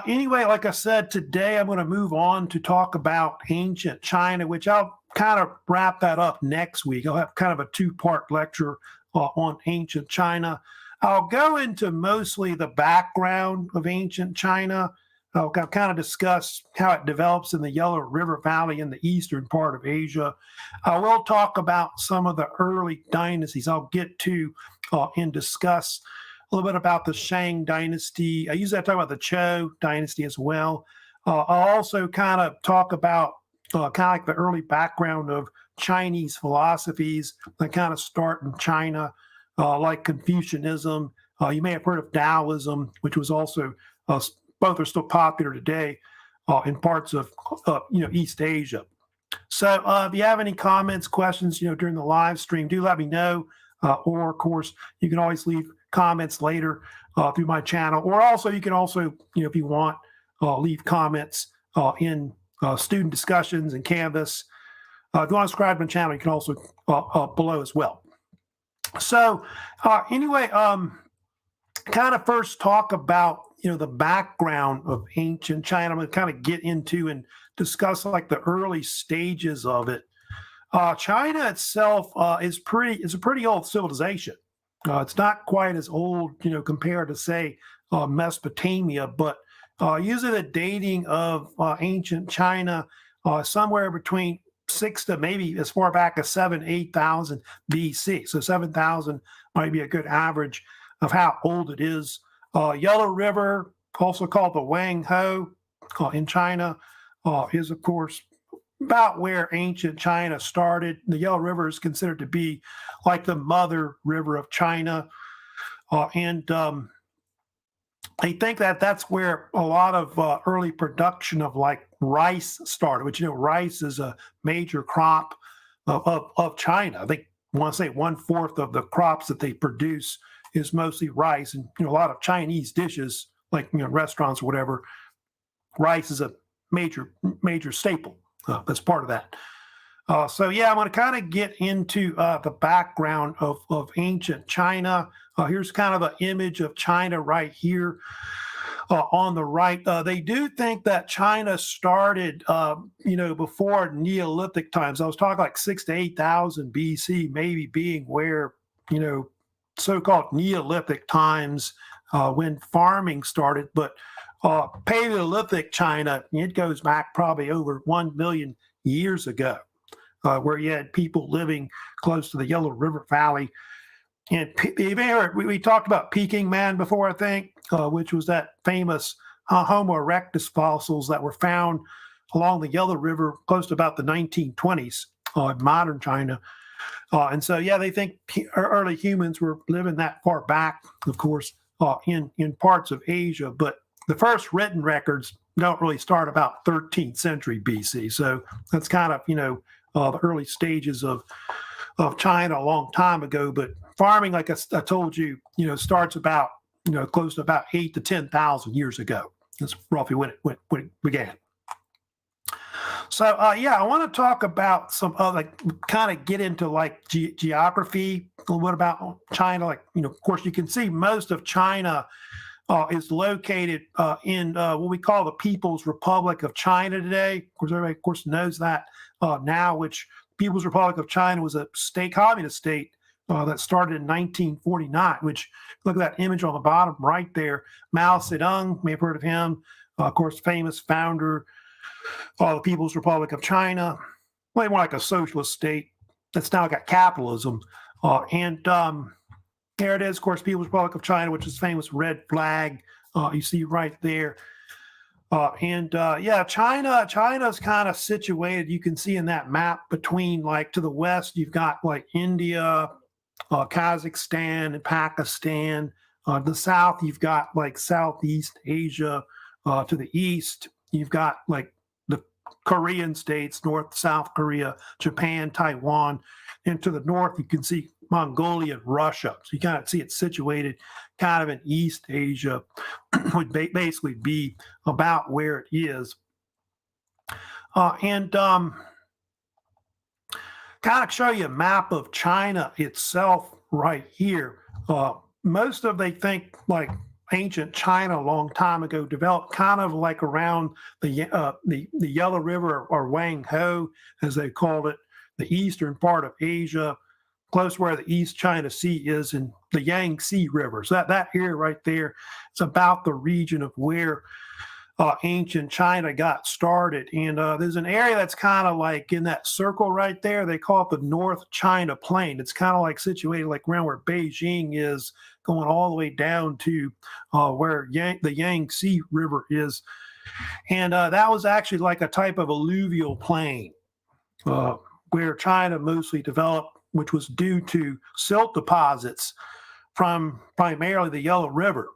Anyway, like I said, today I'm going to move on to talk about ancient China, which I'll kind of wrap that up next week. I'll have kind of a two-part lecture on ancient China. I'll go into mostly the background of ancient China. I'll kind of discuss how it develops in the Yellow River Valley in the eastern part of Asia. I will talk about some of the early dynasties. I'll get to and discuss a little bit about the Shang Dynasty. I usually talk about the Chou Dynasty as well. I'll also kind of talk about kind of like the early background of Chinese philosophies that kind of start in China, like Confucianism. You may have heard of Daoism, which was also both are still popular today in parts of East Asia. So if you have any comments, questions, during the live stream, do let me know. Or of course, you can always leave comments later through my channel, or also you can also, if you want, leave comments in student discussions and Canvas. If you want to subscribe to my channel, you can also below as well. So anyway, kind of first talk about the background of ancient China. I'm going to kind of get into and discuss like the early stages of it. China itself is a pretty old civilization. It's not quite as old, compared to say Mesopotamia, but using the dating of ancient China, somewhere between 6 to maybe as far back as 8,000 BC. So 7,000 might be a good average of how old it is. Yellow River, also called the Wang Ho in China, is of course about where ancient China started. The Yellow River is considered to be like the mother river of China. And they think that that's where a lot of early production of like rice started, which, rice is a major crop of China. I think I want to say 1/4 of the crops that they produce is mostly rice. And, a lot of Chinese dishes, like, restaurants or whatever, rice is a major staple. That's part of that. So yeah, I'm going to kind of get into the background of ancient China. Here's kind of an image of China right here on the right. They do think that China started, before Neolithic times. I was talking like 6,000 to 8,000 BC, maybe being where, so-called Neolithic times when farming started. But Paleolithic China, it goes back probably over 1 million years ago, where you had people living close to the Yellow River Valley. And we talked about Peking Man before, I think, which was that famous Homo erectus fossils that were found along the Yellow River close to about the 1920s in modern China. And so, yeah, they think early humans were living that far back, of course, in parts of Asia. But the first written records don't really start about 13th century BC. So that's kind of, the early stages of China a long time ago. But farming, like I told you, starts about, close to about 8,000 to 10,000 years ago. That's roughly when it began. So, I want to talk about some kind of get into like geography, a little bit about China. Like, of course, you can see most of China is located in what we call the People's Republic of China today. Of course, everybody, of course, knows that now, which People's Republic of China was a communist state that started in 1949, which, look at that image on the bottom right there. Mao Zedong, may have heard of him, of course, famous founder of the People's Republic of China. Well, more like a socialist state that's now got capitalism. And there it is, of course, People's Republic of China, which is famous red flag you see right there. China's kind of situated, you can see in that map, between, like, to the west, you've got like India, Kazakhstan, and Pakistan. The south, you've got like Southeast Asia. To the east, you've got like the Korean states, North, South Korea, Japan, Taiwan. And to the north, you can see Mongolia and Russia. So you kind of see it situated kind of in East Asia, would basically be about where it is. Kind of show you a map of China itself right here. Most of they think like ancient China a long time ago developed kind of like around the Yellow River or Wang Ho, as they called it, the eastern part of Asia, close where the East China Sea is, in the Yangtze River. So that area right there, it's about the region of where ancient China got started. And there's an area that's kind of like in that circle right there. They call it the North China Plain. It's kind of like situated like around where Beijing is, going all the way down to where the Yangtze River is. And that was actually like a type of alluvial plain where China mostly developed, which was due to silt deposits from primarily the Yellow River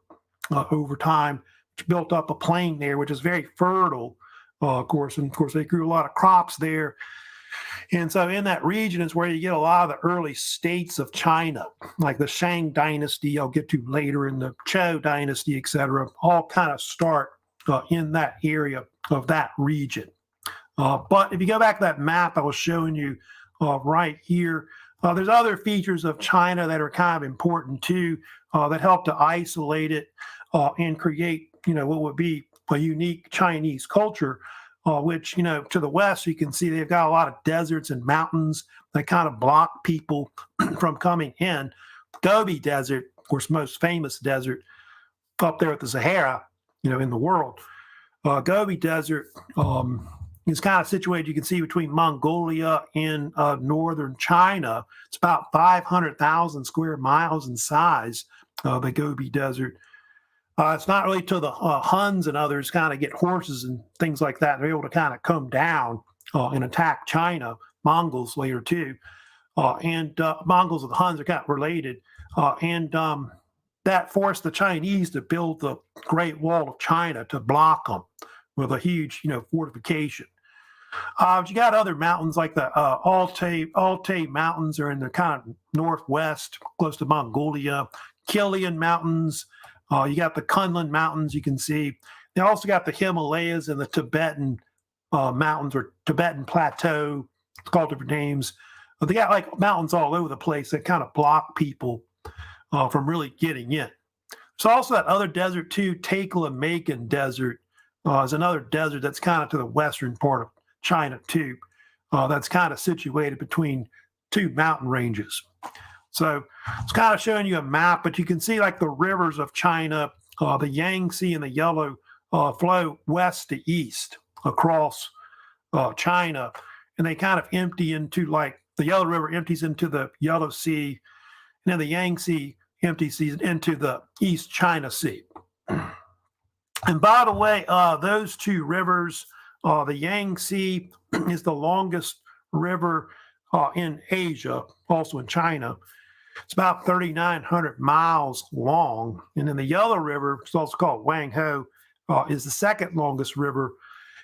over time, which built up a plain there, which is very fertile, of course. And of course, they grew a lot of crops there. And so in that region is where you get a lot of the early states of China, like the Shang dynasty, I'll get to later, in the Chou dynasty, et cetera, all kind of start in that area of that region. But if you go back to that map I was showing you right here, there's other features of China that are kind of important too, that help to isolate it and create, what would be a unique Chinese culture, which, to the west, you can see they've got a lot of deserts and mountains that kind of block people from coming in. Gobi Desert, of course, most famous desert up there at the Sahara, in the world. Gobi Desert is kind of situated, you can see, between Mongolia and northern China. It's about 500,000 square miles in size, the Gobi Desert. It's not really till the Huns and others kind of get horses and things like that. They're able to kind of come down and attack China, Mongols later too. And Mongols and the Huns are kind of related. And that forced the Chinese to build the Great Wall of China to block them with a huge, fortification. But you got other mountains like the Altai Mountains are in the kind of northwest, close to Mongolia. Kilian Mountains. You got the Kunlun Mountains, you can see. They also got the Himalayas and the Tibetan mountains, or Tibetan Plateau. It's called different names. But they got like mountains all over the place that kind of block people from really getting in. There's also that other desert too, Taklamakan Desert. Is another desert that's kind of to the western part of China too. That's kind of situated between two mountain ranges. So it's kind of showing you a map, but you can see like the rivers of China, the Yangtze and the Yellow flow west to east across China. And they kind of empty into, like, the Yellow River empties into the Yellow Sea, and then the Yangtze empties into the East China Sea. And by the way, those two rivers, the Yangtze is the longest river in Asia, also in China. It's about 3,900 miles long. And then the Yellow River, it's also called Wang Ho, is the second longest river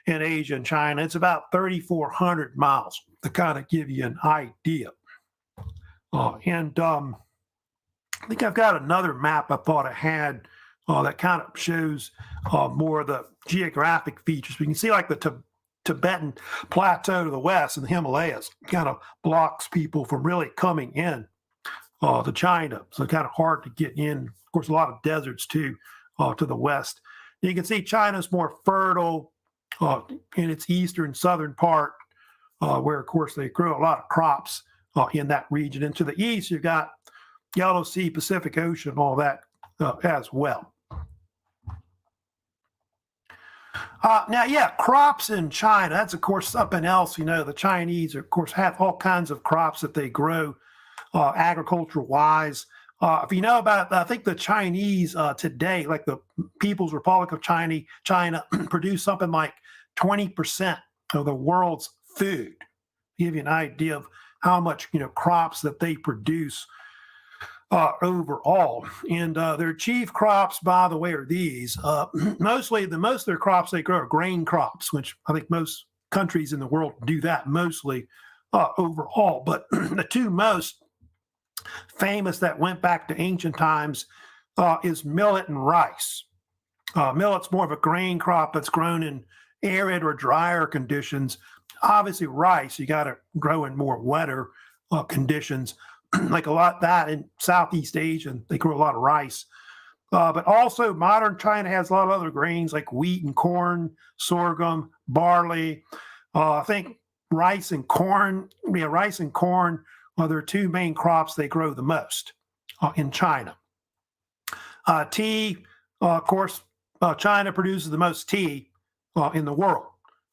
in Asia and China. It's about 3,400 miles, to kind of give you an idea. And I think I've got another map I thought I had that kind of shows more of the geographic features. We can see like the Tibetan Plateau to the west and the Himalayas kind of blocks people from really coming in to China. So kind of hard to get in. Of course, a lot of deserts too to the west. You can see China's more fertile in its eastern southern part, where, of course, they grow a lot of crops in that region. And to the east, you've got Yellow Sea, Pacific Ocean, all that as well. Now, crops in China, that's, of course, something else. The Chinese, of course, have all kinds of crops that they grow agricultural-wise. If you know about it, I think the Chinese today, like the People's Republic of China produce something like 20% of the world's food. To give you an idea of how much, crops that they produce overall. And their chief crops, by the way, are these. Most of their crops they grow are grain crops, which I think most countries in the world do that mostly overall. But the two most famous that went back to ancient times is millet and rice. Millet's more of a grain crop that's grown in arid or drier conditions. Obviously, rice, you got to grow in more wetter conditions. Like a lot of that in Southeast Asia, they grow a lot of rice. But also modern China has a lot of other grains like wheat and corn, sorghum, barley. I think rice and corn. Yeah, rice and corn are their two main crops they grow the most in China. Tea, of course, China produces the most tea in the world.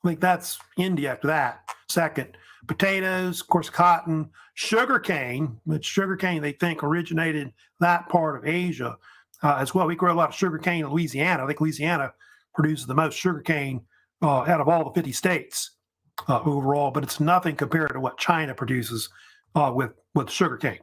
I think that's India after that. Second, potatoes, of course, cotton, sugarcane, which sugarcane they think originated that part of Asia as well. We grow a lot of sugarcane in Louisiana. I think Louisiana produces the most sugarcane out of all the 50 states overall, but it's nothing compared to what China produces with sugarcane.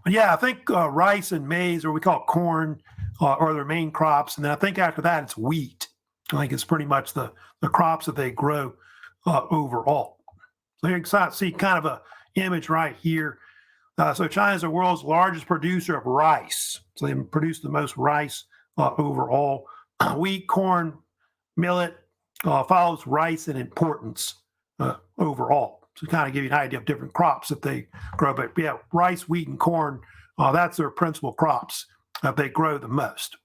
But yeah, I think rice and maize, or we call it corn, are their main crops. And then I think after that, it's wheat. I think it's pretty much the crops that they grow overall. So you can see kind of a image right here. So China is the world's largest producer of rice. So they produce the most rice overall. Wheat, corn, millet follows rice in importance overall. To kind of give you an idea of different crops that they grow. But yeah, rice, wheat, and corn, that's their principal crops that they grow the most.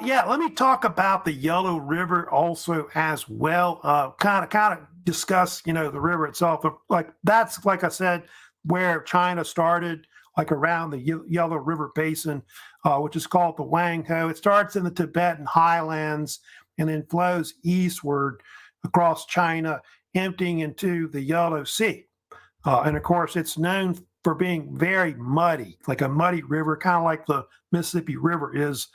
Yeah, let me talk about the Yellow River also as well. Kind of discuss, the river itself. Like that's, like I said, where China started, like around the Yellow River Basin, which is called the Wangho. It starts in the Tibetan highlands and then flows eastward across China, emptying into the Yellow Sea. And of course, it's known for being very muddy, like a muddy river, kind of like the Mississippi River is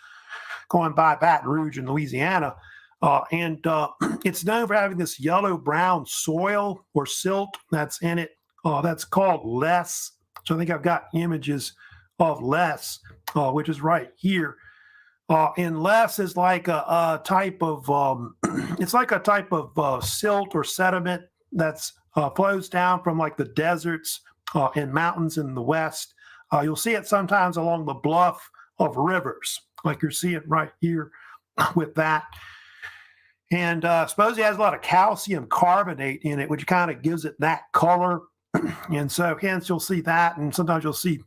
going by Baton Rouge in Louisiana. And it's known for having this yellow-brown soil or silt that's in it. That's called less. So I think I've got images of less, which is right here. And less is like a type of it's like a type of silt or sediment that's flows down from like the deserts and mountains in the west. You'll see it sometimes along the bluff of rivers, like you're seeing right here with that. And supposedly it has a lot of calcium carbonate in it, which kind of gives it that color. And so hence you'll see that, and sometimes you'll see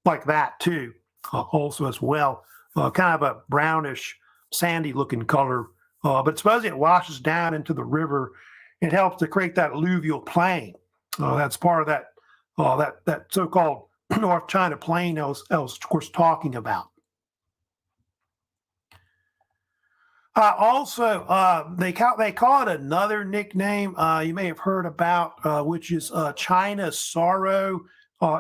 like that too, also as well. Kind of a brownish, sandy looking color. But supposedly it washes down into the river. It helps to create that alluvial plain. That's part of that so-called North China plain I was of course talking about. Also, they call it another nickname you may have heard about, which is China's sorrow.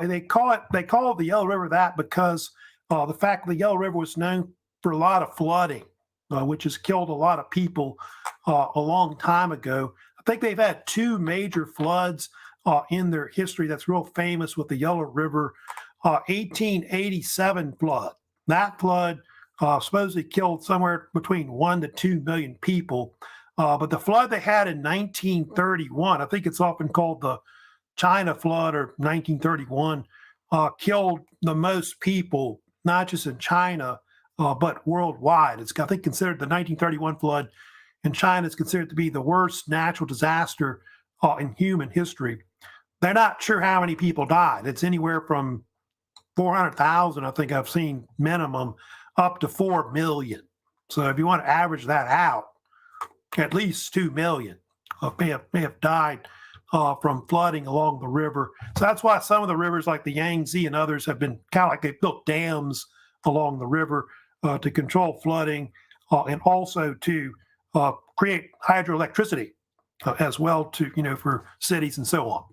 They call it the Yellow River that because the fact that the Yellow River was known for a lot of flooding, which has killed a lot of people a long time ago. I think they've had two major floods in their history that's real famous with the Yellow River. 1887 flood. That flood supposedly killed somewhere between 1 to 2 million people. But the flood they had in 1931, I think it's often called the China flood or 1931, killed the most people, not just in China, but worldwide. It's, I think, considered the 1931 flood in China is considered to be the worst natural disaster in human history. They're not sure how many people died. It's anywhere from 400,000, I think I've seen minimum, up to 4 million. So if you want to average that out, at least 2 million may have died from flooding along the river. So that's why some of the rivers like the Yangtze and others have been kind of like they built dams along the river to control flooding and also to create hydroelectricity as well to, for cities and so on.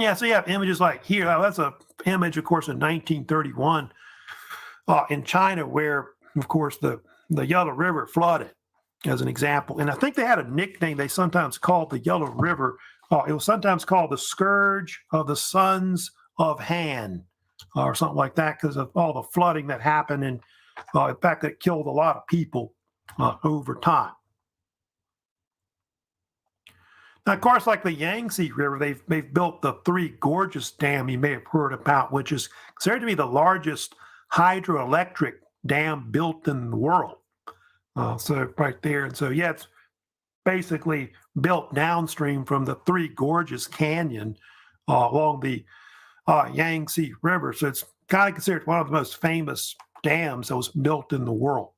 Yeah, so you have images like here. That's an image, of course, in 1931 in China where, of course, the Yellow River flooded as an example. And I think they had a nickname they sometimes called the Yellow River. It was sometimes called the Scourge of the Sons of Han or something like that because of all the flooding that happened and in fact, that killed a lot of people over time. Now, of course, like the Yangtze River, they've built the Three Gorges Dam you may have heard about, which is considered to be the largest hydroelectric dam built in the world. So right there. And so, yeah, it's basically built downstream from the Three Gorges Canyon along the Yangtze River. So it's kind of considered one of the most famous dams that was built in the world.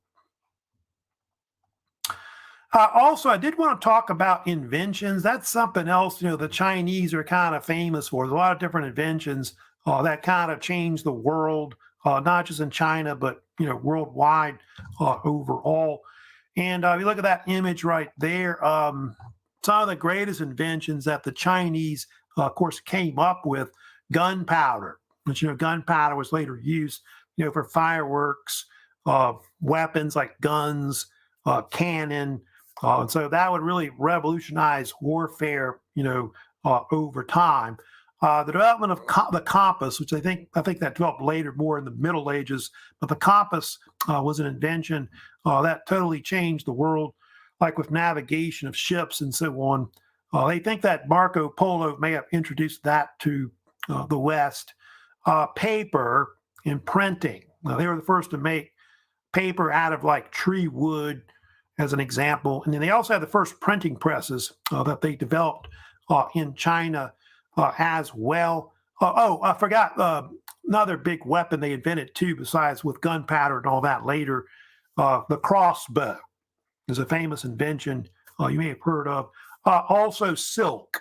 Also, I did want to talk about inventions. That's something else, the Chinese are kind of famous for. There's a lot of different inventions that kind of changed the world, not just in China, but, worldwide overall. And if you look at that image right there, some of the greatest inventions that the Chinese, of course, came up with, gunpowder, which, gunpowder was later used, for fireworks, weapons like guns, cannon. And so that would really revolutionize warfare, over time. The development of the compass, which I think that developed later, more in the Middle Ages, but the compass was an invention that totally changed the world, like with navigation of ships and so on. They think that Marco Polo may have introduced that to the West. Paper and printing. They were the first to make paper out of like tree wood, as an example. And then they also had the first printing presses that they developed in China as well. I forgot another big weapon they invented too, besides with gunpowder and all that later. The crossbow is a famous invention you may have heard of. Also silk.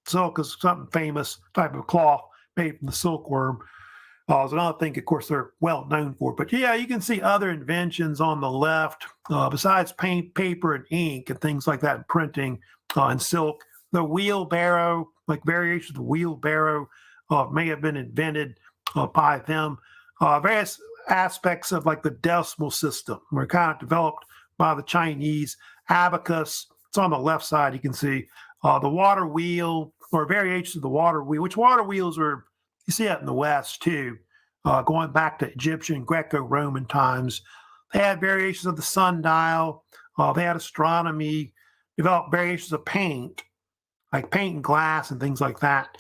Silk is something famous, type of cloth made from the silkworm. Is another thing, of course, they're well known for. But yeah, you can see other inventions on the left, besides paint, paper, and ink, and things like that, printing and silk. The wheelbarrow, like variations of the wheelbarrow, may have been invented by them. Various aspects of like the decimal system were kind of developed by the Chinese. Abacus, it's on the left side, you can see. The water wheel, or variations of the water wheel, which water wheels are, you see that in the West too, going back to Egyptian, Greco-Roman times. They had variations of the sundial. They had astronomy, developed variations of paint, like paint and glass and things like that.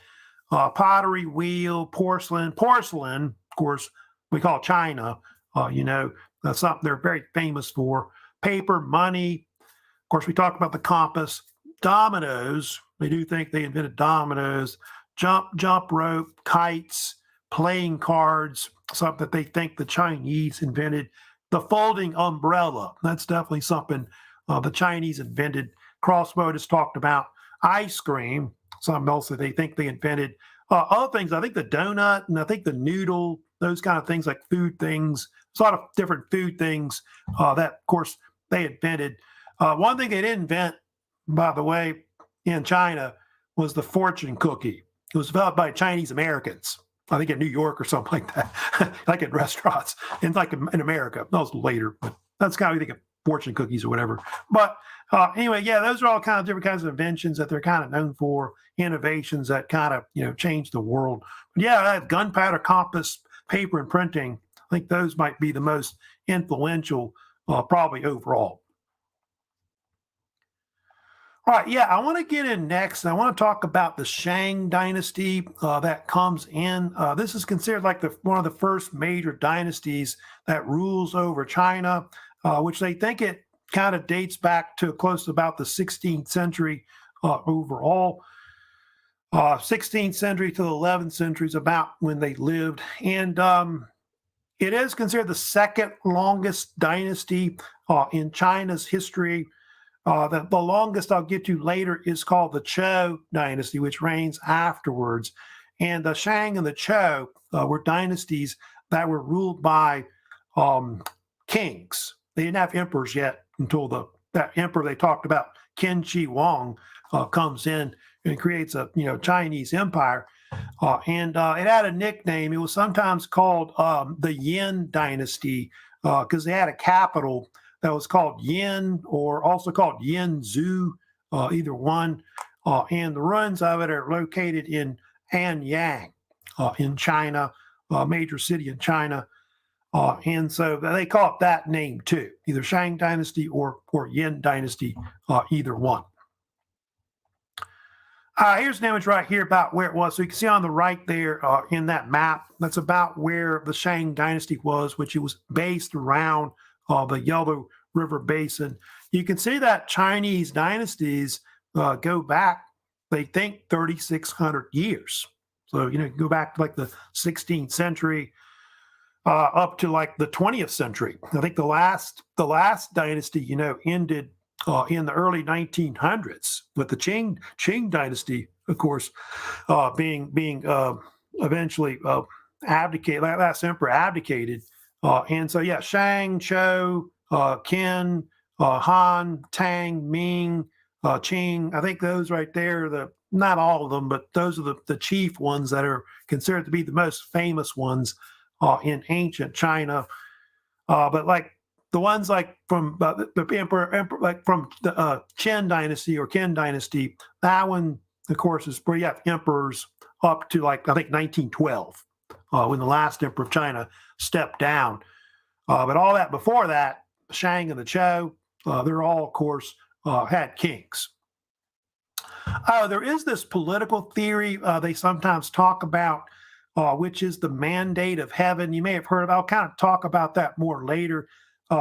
Pottery wheel, porcelain. Porcelain, of course, we call China, that's something they're very famous for. Paper, money. Of course, we talked about the compass. Dominoes. They do think they invented dominoes. Jump rope, kites, playing cards, something that they think the Chinese invented. The folding umbrella, that's definitely something the Chinese invented. Crossbow just talked about. Ice cream, something else that they think they invented. Other things, I think the donut and I think the noodle, those kind of things like food things. There's a lot of different food things that, of course, they invented. One thing they didn't invent, by the way, in China was the fortune cookie. It was developed by Chinese Americans, I think in New York or something like that, like in restaurants, and like in America. That was later, but that's kind of, you think of fortune cookies or whatever. But anyway, yeah, those are all kind of different kinds of inventions that they're kind of known for, innovations that kind of, changed the world. But yeah, gunpowder, compass, paper, and printing, I think those might be the most influential, probably overall. All right, yeah, I want to get in next. I want to talk about the Shang dynasty that comes in. This is considered like one of the first major dynasties that rules over China, which they think it kind of dates back to close to about the 16th century overall. 16th century to the 11th century is about when they lived. And it is considered the second longest dynasty in China's history. The longest I'll get to later is called the Chou dynasty, which reigns afterwards. And the Shang and the Chou were dynasties that were ruled by kings. They didn't have emperors yet until that emperor they talked about, Qin Shi Huang, comes in and creates a Chinese empire. And it had a nickname. It was sometimes called the Yin dynasty because they had a capital that was called Yin, or also called Zhou, either one. And the ruins of it are located in Anyang in China, a major city in China. And so they call it that name too, either Shang dynasty or Yin dynasty, either one. Here's an image right here about where it was. So you can see on the right there in that map, that's about where the Shang dynasty was, which it was based around the Yellow River Basin. You can see that Chinese dynasties go back, they think, 3,600 years. So, you go back to like the 16th century up to like the 20th century. I think the last dynasty, ended in the early 1900s with the Qing dynasty, of course, being eventually abdicated. Last emperor abdicated, and so yeah, Shang, Chou, Qin, Han, Tang, Ming, Qing. I think those right there, not all of them, but those are the chief ones that are considered to be the most famous ones in ancient China. But like the ones like from the emperor, like from the Qin dynasty or Qin dynasty, that one, of course, is where you have emperors up to like I think 1912, when the last emperor of China stepped down. But all that before that, Shang and the Chou, they're all, of course, had kings. There is this political theory they sometimes talk about, which is the mandate of heaven. You may have heard of it. I'll kind of talk about that more later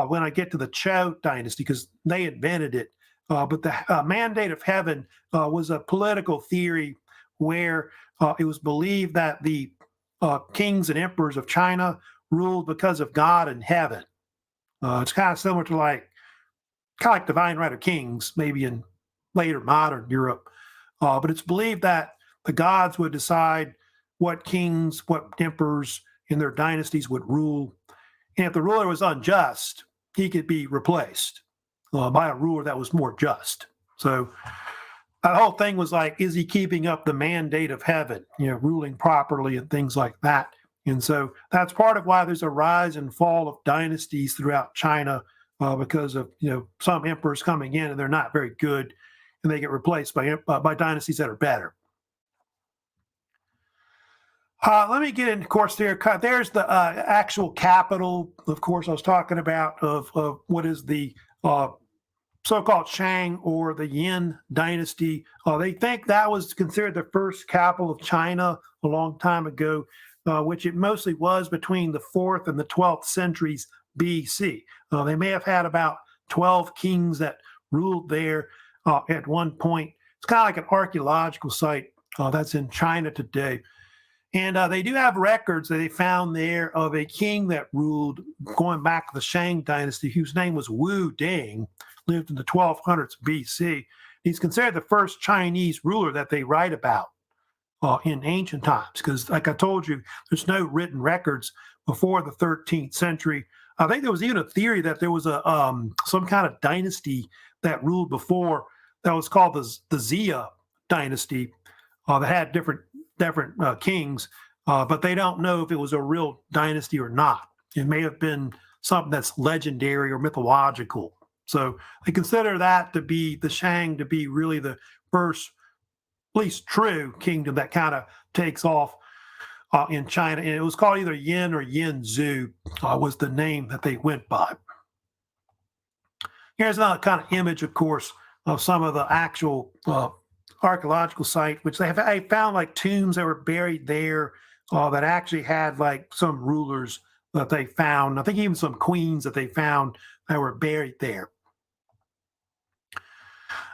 when I get to the Chou dynasty, because they invented it. But the mandate of heaven was a political theory where it was believed that the kings and emperors of China ruled because of God in heaven. It's kind of similar to like divine right of kings, maybe in later modern Europe. But it's believed that the gods would decide what kings, what emperors in their dynasties would rule. And if the ruler was unjust, he could be replaced by a ruler that was more just. So that whole thing was like, is he keeping up the mandate of heaven, ruling properly and things like that? And so that's part of why there's a rise and fall of dynasties throughout China, because of some emperors coming in and they're not very good, and they get replaced by dynasties that are better. Let me get into, of course, there's the actual capital, of course, I was talking about, of what is the so-called Shang or the Yin dynasty. They think that was considered the first capital of China a long time ago, which it mostly was between the 4th and the 12th centuries BC. They may have had about 12 kings that ruled there at one point. It's kind of like an archaeological site that's in China today. And they do have records that they found there of a king that ruled going back to the Shang dynasty, whose name was Wu Ding, lived in the 1200s BC. He's considered the first Chinese ruler that they write about in ancient times, because like I told you, there's no written records before the 13th century. I think there was even a theory that there was a some kind of dynasty that ruled before that was called the Xia dynasty that had different kings, but they don't know if it was a real dynasty or not. It may have been something that's legendary or mythological. So they consider that to be the Shang to be really the first, at least true kingdom that kind of takes off in China. And it was called either Yin or Yin-Zhu was the name that they went by. Here's another kind of image, of course, of some of the actual archaeological site, which they found like tombs that were buried there that actually had like some rulers that they found. I think even some queens that they found that were buried there.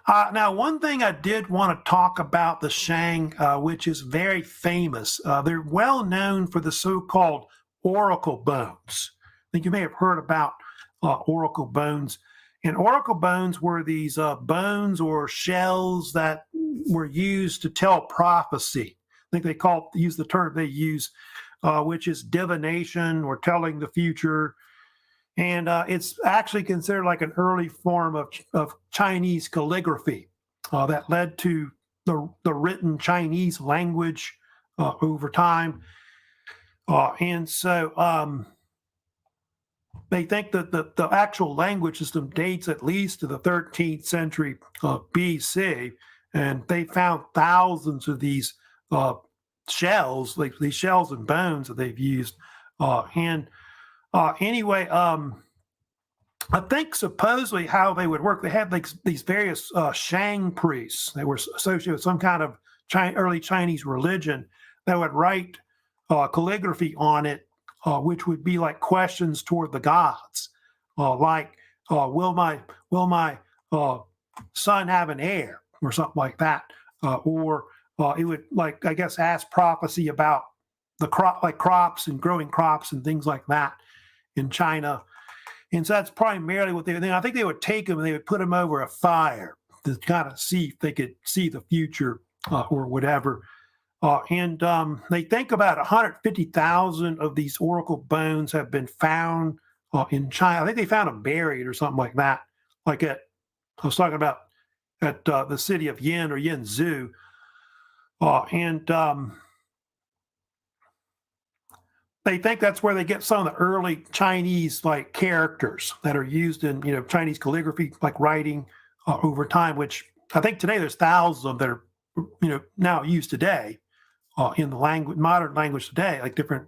Now, one thing I did want to talk about the Shang, which is very famous. They're well known for the so-called oracle bones. I think you may have heard about oracle bones. And oracle bones were these bones or shells that were used to tell prophecy. I think they use the term they use, which is divination or telling the future. And it's actually considered like an early form of Chinese calligraphy that led to the written Chinese language over time. And so they think that the actual language system dates at least to the 13th century BC, and they found thousands of these shells, like these shells and bones that they've used. Anyway, I think supposedly how they would work, they had like these various Shang priests that were associated with some kind of early Chinese religion that would write calligraphy on it, which would be like questions toward the gods, like will my son have an heir, or something like that, or it would, like, I guess, ask prophecy about the crop, like crops and growing crops and things like that in China. And so that's primarily what they would. I think they would take them and they would put them over a fire to kind of see if they could see the future or whatever. They think about 150,000 of these oracle bones have been found in China. I think they found them buried or something like that. Like I was talking about at the city of Yin or Yinzhou. And They think that's where they get some of the early Chinese like characters that are used in Chinese calligraphy, like writing over time. Which I think today there's thousands of that are now used today in the language, modern language today, like different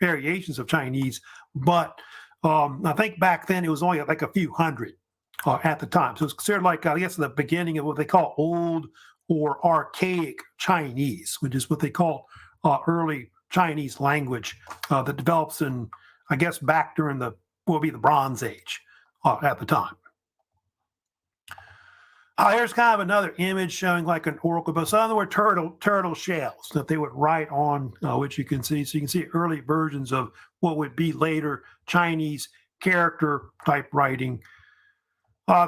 variations of Chinese. But I think back then it was only like a few hundred at the time. So it's considered like I guess the beginning of what they call old or archaic Chinese, which is what they call early Chinese language that develops in, I guess, back during what would be the Bronze Age at the time. Here's kind of another image showing like an oracle book. So in other words, turtle shells that they would write on, which you can see. So you can see early versions of what would be later Chinese character type writing.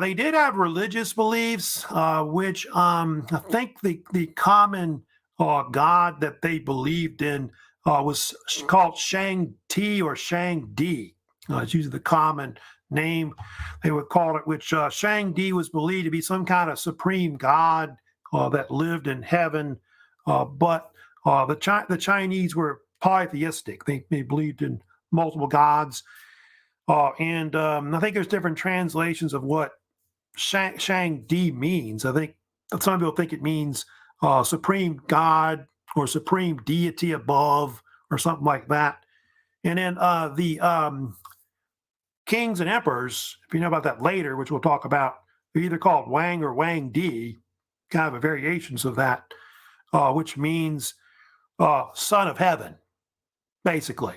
They did have religious beliefs, which I think the common god that they believed in was called Shang or Shang. It's usually the common name they would call it, which Shang was believed to be some kind of supreme god that lived in heaven. But the Chinese were polytheistic. They believed in multiple gods. And I think there's different translations of what Shang means. I think some people think it means supreme god or supreme deity above or something like that. And then the kings and emperors, if you know about that later, which we'll talk about, they're either called Wang or Wang Di, kind of variations of that, which means son of heaven, basically.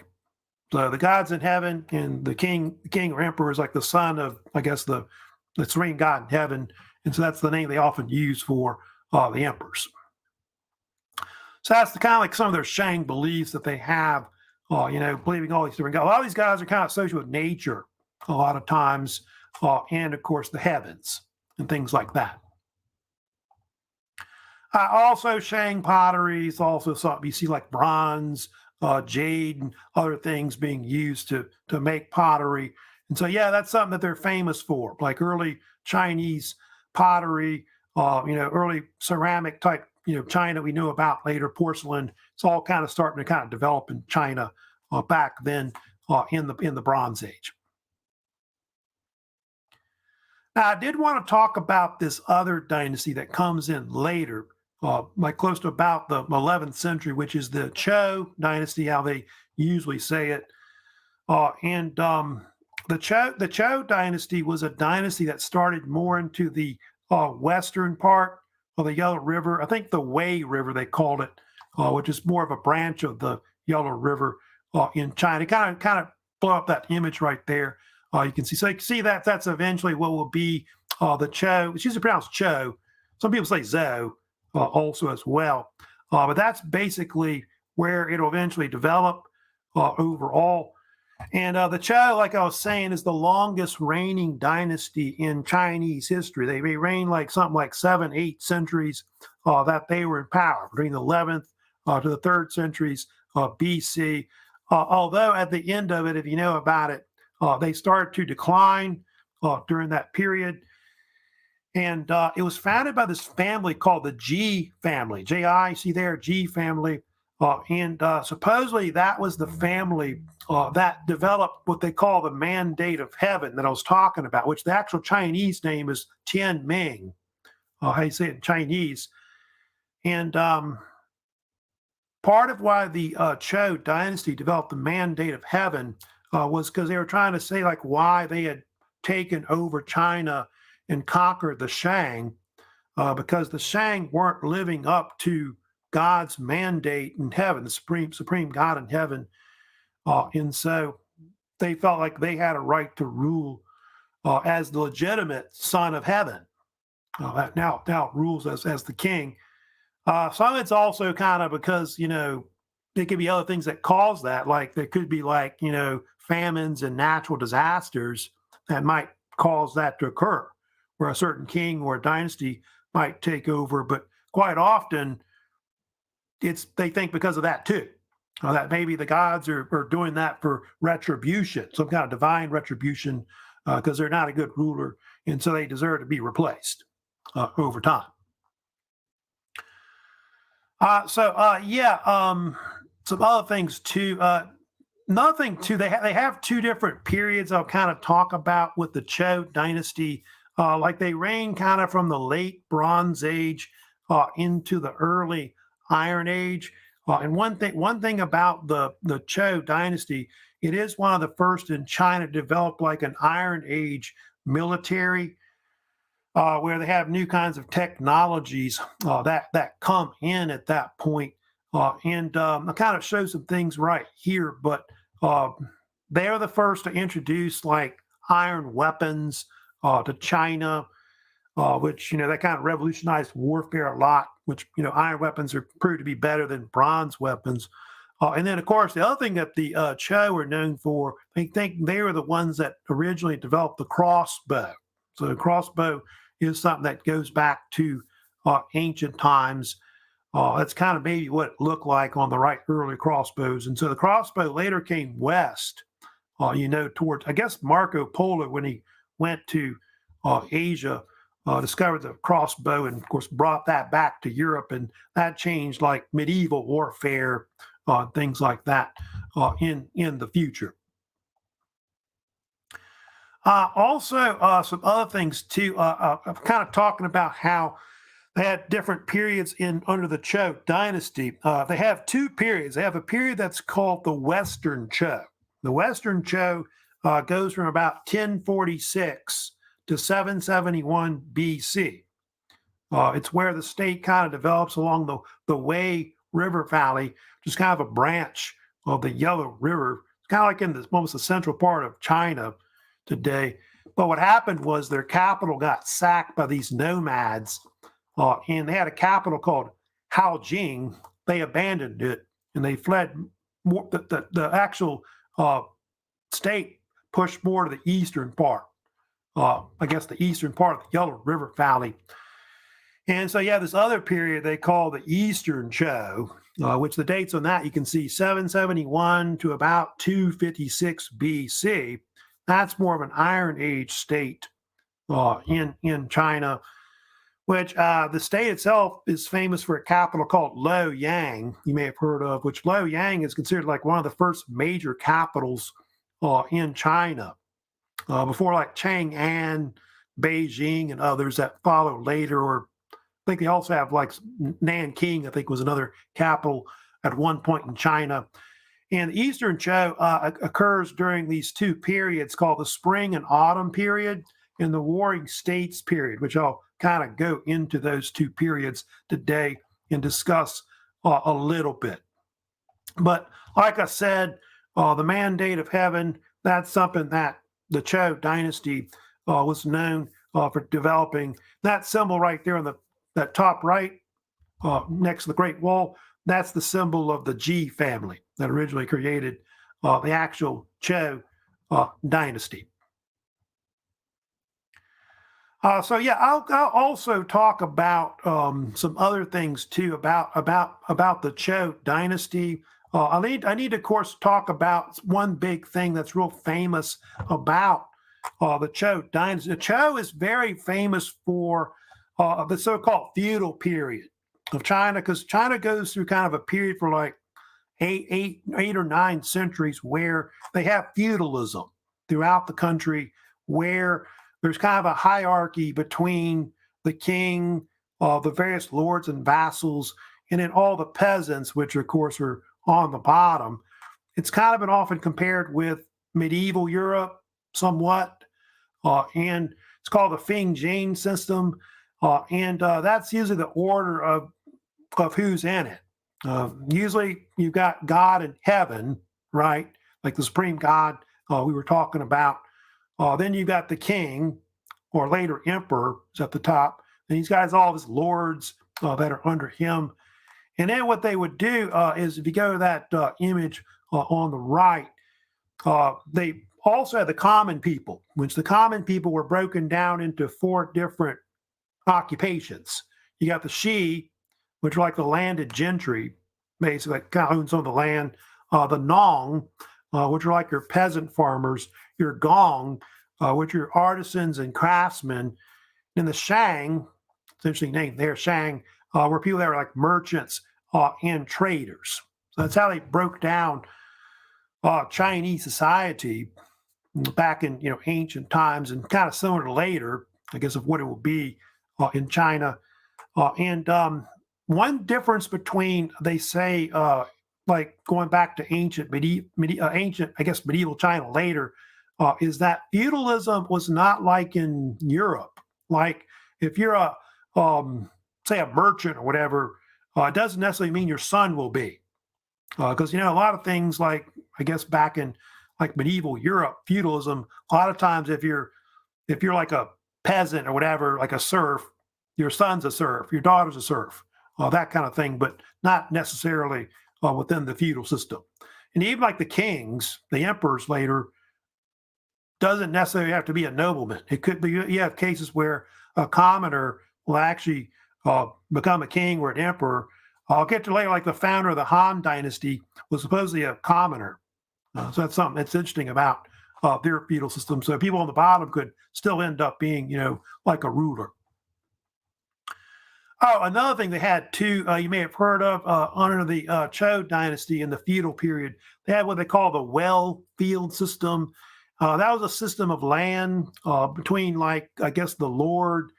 So the gods in heaven and the king or emperor is like the son of, I guess, the supreme god in heaven. And so that's the name they often use for the emperors. So that's the kind of like some of their Shang beliefs that they have, believing all these different gods. A lot of these guys are kind of associated with nature a lot of times, and of course the heavens and things like that. Also, Shang pottery is also something you see, like bronze, jade, and other things being used to make pottery. And so, yeah, that's something that they're famous for, like early Chinese pottery, early ceramic type, China we knew about later, porcelain. It's all kind of starting to kind of develop in China back then in the Bronze Age. Now, I did want to talk about this other dynasty that comes in later, like close to about the 11th century, which is the Chou dynasty, how they usually say it. The Chou dynasty was a dynasty that started more into the western part of the Yellow River. I think the Wei River, they called it, which is more of a branch of the Yellow River in China. Kind of blow up that image right there. You can see, so you can see that's eventually what will be the Chou. It's usually pronounced Chou. Some people say Zhou also as well. But that's basically where it'll eventually develop overall. And the Chou, like I was saying, is the longest reigning dynasty in Chinese history. They reigned like something like 7-8 centuries that they were in power, between the 11th to the 3rd centuries BC. Although at the end of it, if you know about it, they started to decline during that period. And it was founded by this family called the Ji family, Ji, see there, Ji family. And supposedly that was the family that developed what they call the mandate of heaven that I was talking about, which the actual Chinese name is Tian Ming, how you say it in Chinese. And part of why the Chou dynasty developed the mandate of heaven was because they were trying to say like why they had taken over China and conquered the Shang, because the Shang weren't living up to God's mandate in heaven, the supreme God in heaven. And so they felt like they had a right to rule as the legitimate son of heaven. That now rules as the king. Some of it's also kind of because, there could be other things that cause that. Like there could be like, famines and natural disasters that might cause that to occur, where a certain king or a dynasty might take over. But quite often, they think because of that too. That maybe the gods are doing that for retribution, some kind of divine retribution, because they're not a good ruler, and so they deserve to be replaced over time. Some other things too. Another thing too, they have two different periods I'll kind of talk about with the Chou dynasty. Like they reign kind of from the late Bronze Age into the early Iron Age. And one thing about the Chou dynasty, it is one of the first in China to develop like an Iron Age military, where they have new kinds of technologies that come in at that point. I kind of show some things right here, but they are the first to introduce like iron weapons to China, which that kind of revolutionized warfare a lot. Which iron weapons are proved to be better than bronze weapons. And then, of course, the other thing that the Chou were known for, I think they were the ones that originally developed the crossbow. So the crossbow is something that goes back to ancient times. That's kind of maybe what it looked like on the right early crossbows. And so the crossbow later came west, towards, I guess, Marco Polo, when he went to Asia, discovered the crossbow and, of course, brought that back to Europe. And that changed like medieval warfare, things like that in the future. Also, some other things too. I'm kind of talking about how they had different periods under the Chou dynasty. They have two periods. They have a period that's called the Western Chou. The Western Chou goes from about 1046 to 771 BC. It's where the state kind of develops along the Wei River Valley, which is kind of a branch of the Yellow River. It's kind of like in almost the central part of China today. But what happened was their capital got sacked by these nomads, and they had a capital called Haojing. They abandoned it and they fled. The actual state pushed more to the eastern part, I guess the eastern part of the Yellow River Valley. And so you have this other period they call the Eastern Chou, which the dates on that you can see 771 to about 256 BC. That's more of an Iron Age state in China, which the state itself is famous for a capital called Luoyang, you may have heard of, which Luoyang is considered like one of the first major capitals in China, before like Chang'an, Beijing, and others that followed later. Or I think they also have like Nanking, I think was another capital at one point in China. And the Eastern Chou occurs during these two periods called the Spring and Autumn period and the Warring States period, which I'll kind of go into those two periods today and discuss a little bit. But like I said, the mandate of heaven, that's something that the Chou dynasty was known for developing. That symbol right there on that top right, next to the Great Wall, that's the symbol of the Ji family that originally created the actual Chou dynasty. I'll also talk about some other things too about the Chou dynasty. I need to, of course, talk about one big thing that's real famous about the Chou dynasty. The Chou is very famous for the so-called feudal period of China, because China goes through kind of a period for like eight or nine centuries where they have feudalism throughout the country, where there's kind of a hierarchy between the king, the various lords and vassals, and then all the peasants, which of course are on the bottom. It's kind of been often compared with medieval Europe somewhat, and it's called the Feng Jin system, and that's usually the order of who's in it. Usually you've got God in heaven, right? Like the supreme God we were talking about. Then you've got the king, or later emperor, is at the top. And these guys, all his lords that are under him. And then what they would do is, if you go to that image on the right, they also had the common people, which the common people were broken down into four different occupations. You got the Shi, which are like the landed gentry, basically, like kind of own some of the land. The Nong, which are like your peasant farmers. Your Gong, which are artisans and craftsmen. And the Shang, it's interesting name there, Shang, were people that were like merchants and traders. So that's how they broke down Chinese society back in ancient times, and kind of similar to later, I guess, of what it will be in China. And one difference between, they say, like going back to ancient, I guess, medieval China later, is that feudalism was not like in Europe. Like if you're say a merchant or whatever, it doesn't necessarily mean your son will be, because a lot of things, like I guess back in like medieval Europe, feudalism, a lot of times if you're like a peasant or whatever, like a serf, your son's a serf, your daughter's a serf, that kind of thing, but not necessarily within the feudal system. And even like the kings, the emperors later, doesn't necessarily have to be a nobleman. It could be, you have cases where a commoner will actually become a king or an emperor. I'll get to later, like the founder of the Han Dynasty was supposedly a commoner. So that's something that's interesting about their feudal system. So people on the bottom could still end up being, like a ruler. Oh, another thing they had too, you may have heard of, under the Chou dynasty in the feudal period, they had what they call the well field system. That was a system of land between, like, I guess, the lord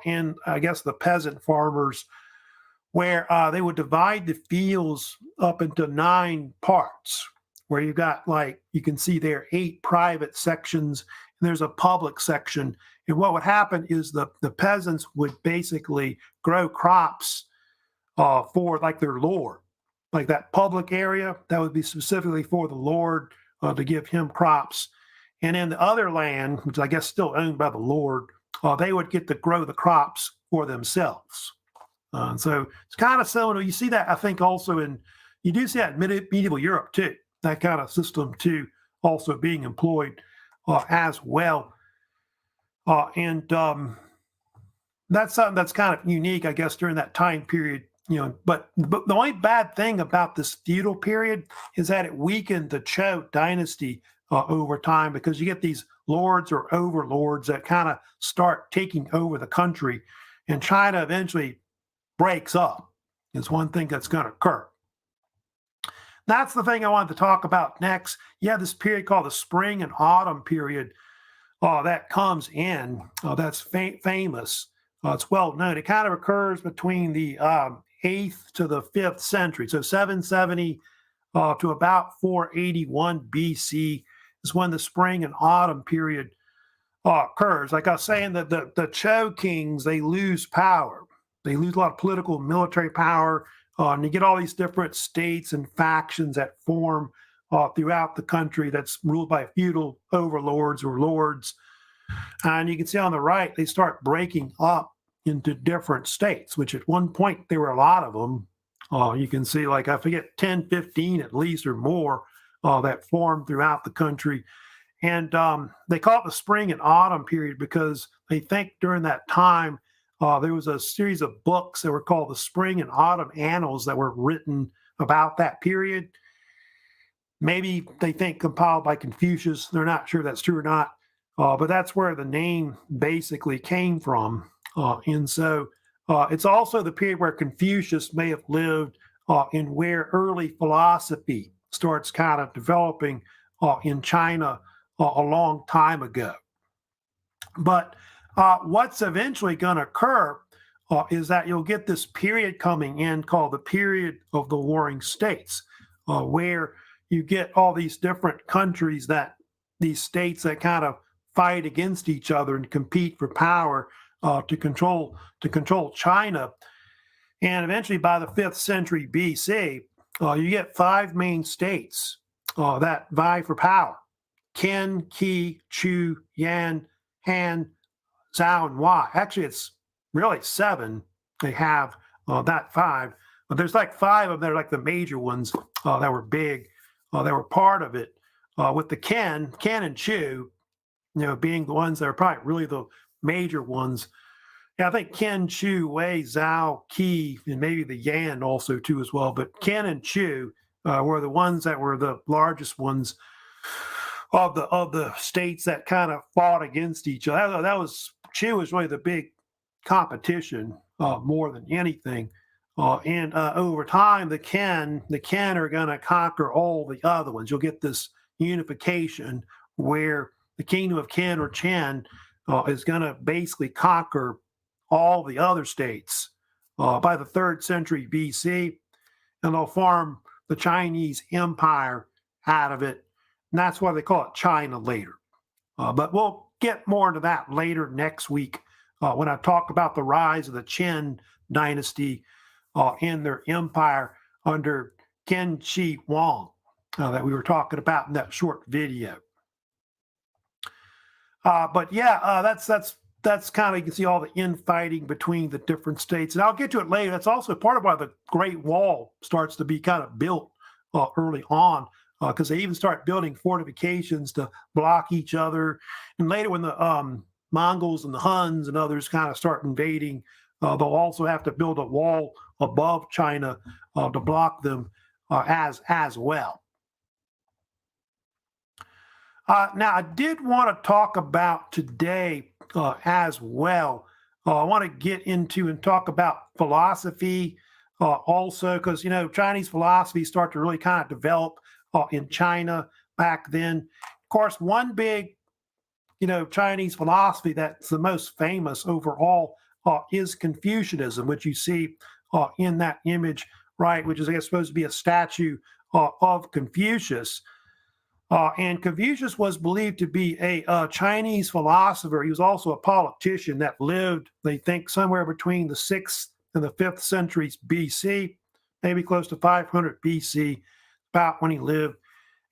and I guess the peasant farmers, where they would divide the fields up into 9 parts, where you've got, like, you can see there 8 private sections, and there's a public section. And what would happen is the peasants would basically grow crops for, like, their lord. Like that public area, that would be specifically for the lord to give him crops. And in the other land, which I guess still owned by the lord, they would get to grow the crops for themselves. So it's kind of similar. You see that, I think, also you do see that in medieval Europe too, that kind of system too, also being employed as well. And that's something that's kind of unique, I guess, during that time period. But the only bad thing about this feudal period is that it weakened the Chou dynasty over time, because you get these lords or overlords that kind of start taking over the country, and China eventually breaks up. Is one thing that's going to occur. That's the thing I wanted to talk about next. You have this period called the spring and autumn period that comes in. That's famous. It's well known. It kind of occurs between the 8th to the 5th century. So 770 to about 481 BC is when the spring and autumn period occurs. Like I was saying, that the Chou kings, they lose power. They lose a lot of political and military power. And you get all these different states and factions that form throughout the country that's ruled by feudal overlords or lords. And you can see on the right, they start breaking up into different states, which at one point there were a lot of them. You can see, like, I forget, 10, 15 at least or more that formed throughout the country. And they call it the spring and autumn period because they think during that time there was a series of books that were called the Spring and Autumn Annals that were written about that period. Maybe they think compiled by Confucius. They're not sure if that's true or not, but that's where the name basically came from. And so it's also the period where Confucius may have lived, and where early philosophy starts kind of developing in China a long time ago. But what's eventually going to occur is that you'll get this period coming in called the period of the Warring States, where you get all these different countries, these states that kind of fight against each other and compete for power to control China. And eventually, by the 5th century BC, you get 5 main states that vie for power: Qin, Qi, Chu, Yan, Han, Zhou, and Wei. Actually, it's really 7 they have not five, but there's like five of them that are like the major ones that were big, that were part of it. With the Ken and Chou, being the ones that are probably really the major ones. Yeah, I think Ken, Chou, Wei, Zhou, Qi, and maybe the Yan also too as well. But Ken and Chou were the ones that were the largest ones of the states that kind of fought against each other. That was Chou was really the big competition more than anything. And over time, the Ken are going to conquer all the other ones. You'll get this unification where the kingdom of Ken or Chen is going to basically conquer all the other states by the 3rd century BC, and they'll form the Chinese Empire out of it. And that's why they call it China later. But we'll get more into that later next week when I talk about the rise of the Qin dynasty and their empire under Qin Shi Huang that we were talking about in that short video. But yeah, that's kind of, you can see all the infighting between the different states. And I'll get to it later. That's also part of why the Great Wall starts to be kind of built early on, because they even start building fortifications to block each other. And later when the Mongols and the Huns and others kind of start invading, they'll also have to build a wall above China to block them as well. Now, I did want to talk about today as well. I want to get into and talk about philosophy also, because, Chinese philosophy start to really kind of develop in China back then. Of course, one big, Chinese philosophy that's the most famous overall is Confucianism, which you see in that image, right, which is, I guess, supposed to be a statue of Confucius. And Confucius was believed to be a Chinese philosopher. He was also a politician that lived, they think, somewhere between the 6th and the 5th centuries BC, maybe close to 500 BC, about when he lived.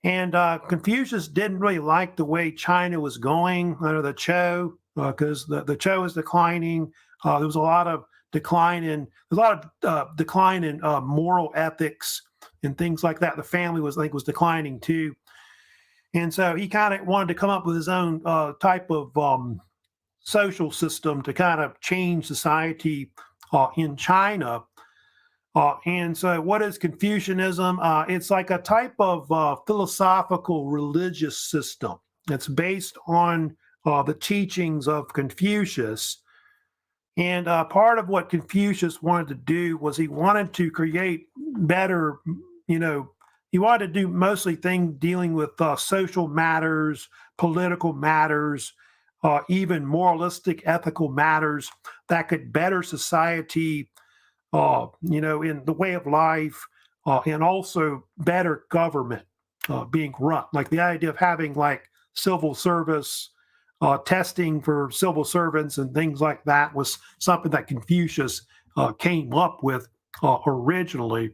And Confucius didn't really like the way China was going under the Chou, because the Chou was declining. There was a lot of decline in moral ethics and things like that. The family was declining too. And so he kind of wanted to come up with his own type of social system to kind of change society in China. And so what is Confucianism? It's like a type of philosophical religious system. It's based on the teachings of Confucius. And part of what Confucius wanted to do was he wanted to create better, he wanted to do mostly things dealing with social matters, political matters, even moralistic, ethical matters that could better society, in the way of life, and also better government being run. Like the idea of having like civil service, testing for civil servants and things like that was something that Confucius came up with originally.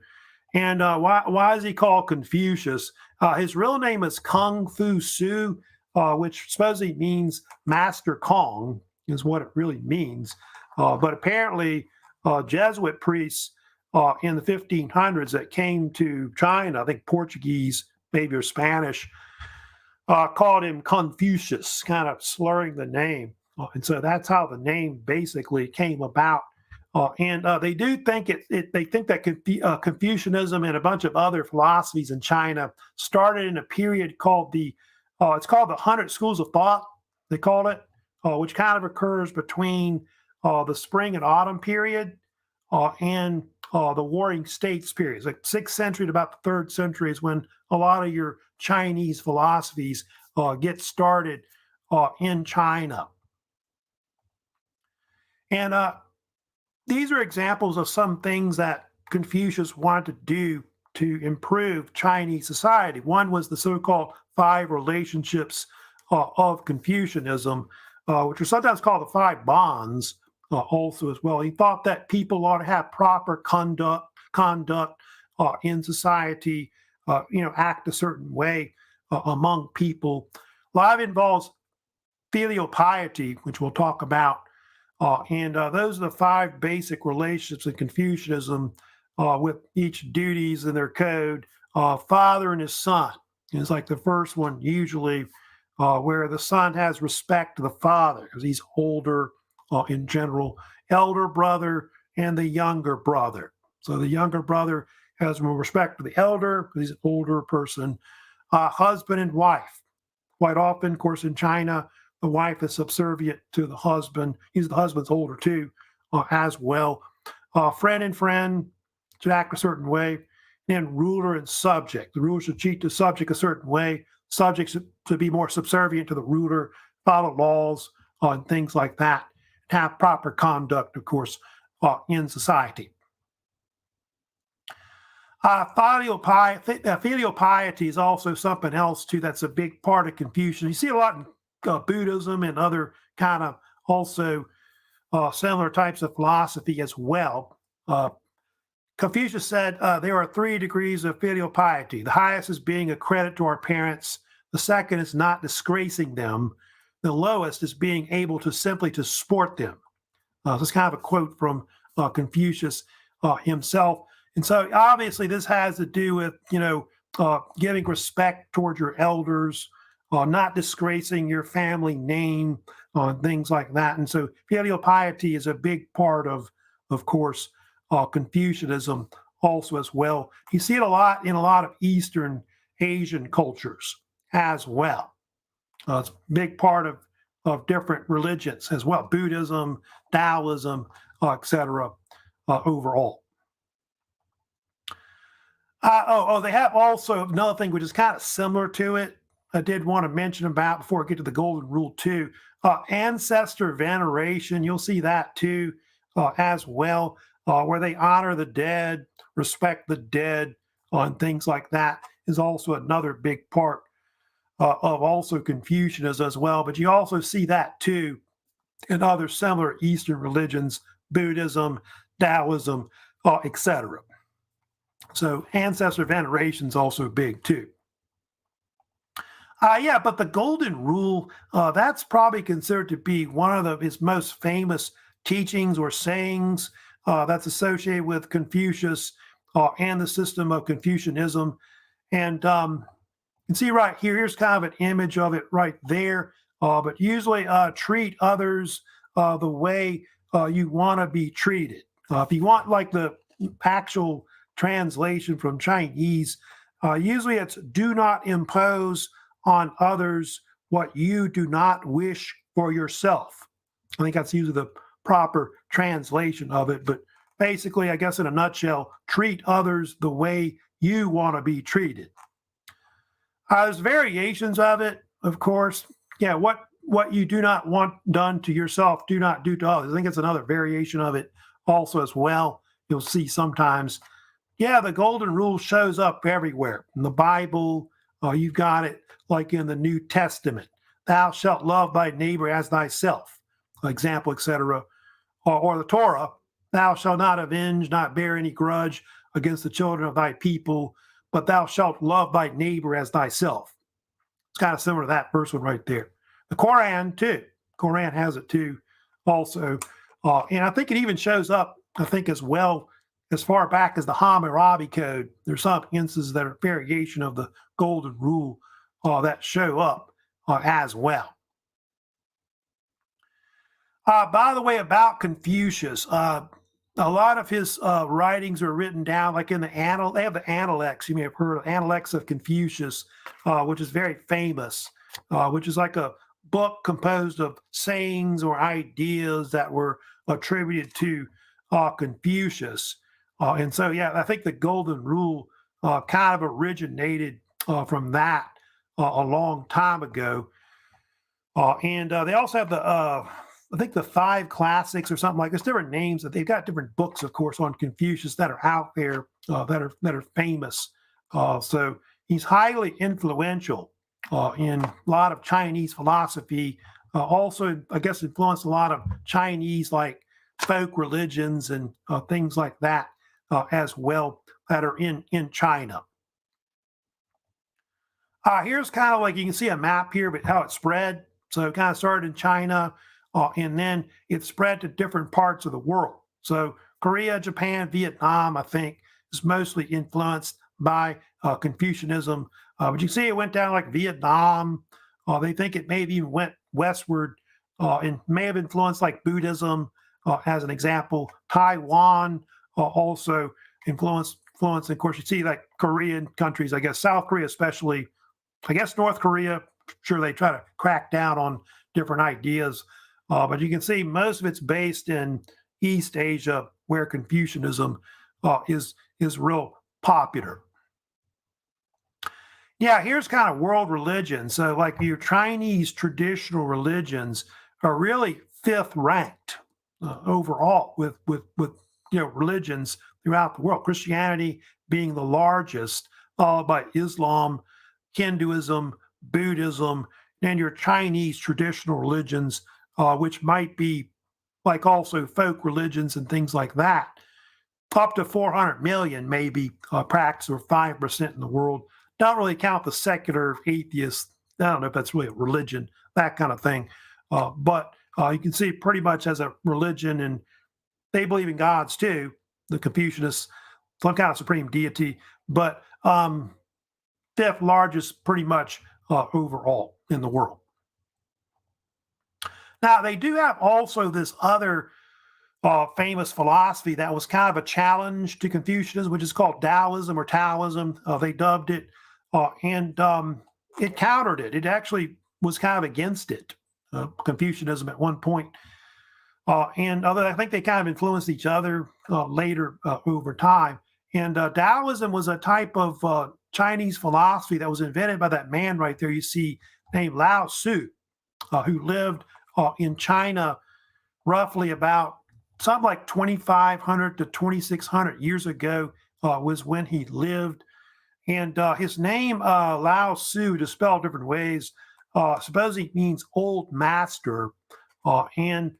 And why is he called Confucius? His real name is Confucius, which supposedly means Master Kong, is what it really means. But apparently, Jesuit priests in the 1500s that came to China, I think Portuguese, maybe, or Spanish, called him Confucius, kind of slurring the name. And so that's how the name basically came about. And they do think they think that Confucianism and a bunch of other philosophies in China started in a period called it's called the 100 Schools of Thought, they called it, which kind of occurs between the spring and autumn period and the Warring States period. It's like 6th century to about the 3rd century is when a lot of your Chinese philosophies get started in China. And these are examples of some things that Confucius wanted to do to improve Chinese society. One was the so-called 5 relationships of Confucianism, which are sometimes called the 5 bonds also as well. He thought that people ought to have proper conduct in society, act a certain way among people. A lot of it involves filial piety, which we'll talk about And those are the five basic relationships in Confucianism, with each duties in their code. Father and his son is like the first one, usually, where the son has respect to the father because he's older in general, elder brother, and the younger brother. So the younger brother has more respect for the elder because he's an older person. Husband and wife. Quite often, of course, in China, the wife is subservient to the husband. The husband's older too, as well. Friend and friend should act a certain way. And then ruler and subject. The ruler should treat the subject a certain way. Subjects should be more subservient to the ruler, follow laws, and things like that. Have proper conduct, of course, in society. Filial piety is also something else too. That's a big part of Confucius. You see a lot in Buddhism and other kind of also similar types of philosophy as well. Confucius said there are 3 degrees of filial piety. The highest is being a credit to our parents. The second is not disgracing them. The lowest is being able to simply to support them. So it's kind of a quote from Confucius himself. And so obviously this has to do with, giving respect towards your elders, not disgracing your family name, things like that. And so filial piety is a big part of course, Confucianism also as well. You see it a lot in a lot of Eastern Asian cultures as well. It's a big part of different religions as well, Buddhism, Daoism, etc. Overall. They have also another thing which is kind of similar to it. I did want to mention about before I get to the golden rule too. Ancestor veneration, you'll see that too as well, where they honor the dead, respect the dead, and things like that is also another big part of also Confucianism as well. But you also see that too in other similar Eastern religions, Buddhism, Taoism, etc. So ancestor veneration is also big too. But the golden rule, that's probably considered to be one of his most famous teachings or sayings that's associated with Confucius and the system of Confucianism. And you can see right here, here's kind of an image of it right there. But usually treat others the way you want to be treated. If you want like the actual translation from Chinese, usually it's do not impose on others what you do not wish for yourself. I think that's usually the proper translation of it. But basically, I guess in a nutshell, treat others the way you want to be treated. There's variations of it, of course. Yeah, what you do not want done to yourself, do not do to others. I think it's another variation of it also as well. You'll see sometimes. Yeah, the golden rule shows up everywhere. In the Bible, you've got it like in the New Testament. Thou shalt love thy neighbor as thyself, example, etc. Or the Torah, thou shalt not avenge, not bear any grudge against the children of thy people, but thou shalt love thy neighbor as thyself. It's kind of similar to that first one right there. The Quran, too. Quran has it, too, also. And I think it even shows up, I think, as well, as far back as the Hammurabi Code. There's some instances that are variation of the golden rule that show up as well. By the way, about Confucius, a lot of his writings are written down like in the they have the Analects. You may have heard of Analects of Confucius, which is very famous, which is like a book composed of sayings or ideas that were attributed to Confucius. And so, yeah, I think the golden rule kind of originated from that a long time ago. And they also have I think the 5 classics or something like this. Different names that they've got different books, of course, on Confucius that are out there that are famous. So he's highly influential in a lot of Chinese philosophy. Also, I guess, influenced a lot of Chinese like folk religions and things like that as well that are in China. Here's kind of like you can see a map here, but how it spread. So it kind of started in China, and then it spread to different parts of the world. So Korea, Japan, Vietnam, I think, is mostly influenced by Confucianism. But you see it went down like Vietnam. They think it maybe even went westward and may have influenced like Buddhism, as an example. Taiwan also influenced. Of course, you see like Korean countries, I guess South Korea especially. I guess North Korea, sure they try to crack down on different ideas. But you can see most of it's based in East Asia, where Confucianism is real popular. Yeah, here's kind of world religion. So, like your Chinese traditional religions are really fifth ranked overall with religions throughout the world. Christianity being the largest, followed by Islam, Hinduism, Buddhism, and your Chinese traditional religions, which might be like also folk religions and things like that. Up to 400 million maybe practice, or 5% in the world. Don't really count the secular atheists. I don't know if that's really a religion, that kind of thing. But you can see pretty much as a religion, and they believe in gods too, the Confucianists, some kind of supreme deity, but fifth largest pretty much overall in the world. Now, they do have also this other famous philosophy that was kind of a challenge to Confucianism, which is called Daoism or Taoism. They dubbed it, and it countered it. It actually was kind of against it, Confucianism at one point. And although I think they kind of influenced each other later over time. And Daoism was a type of Chinese philosophy that was invented by that man right there you see named Lao Tzu, who lived in China roughly about something like 2,500 to 2,600 years ago was when he lived. And his name, Lao Tzu, to spell different ways, supposedly means old master. And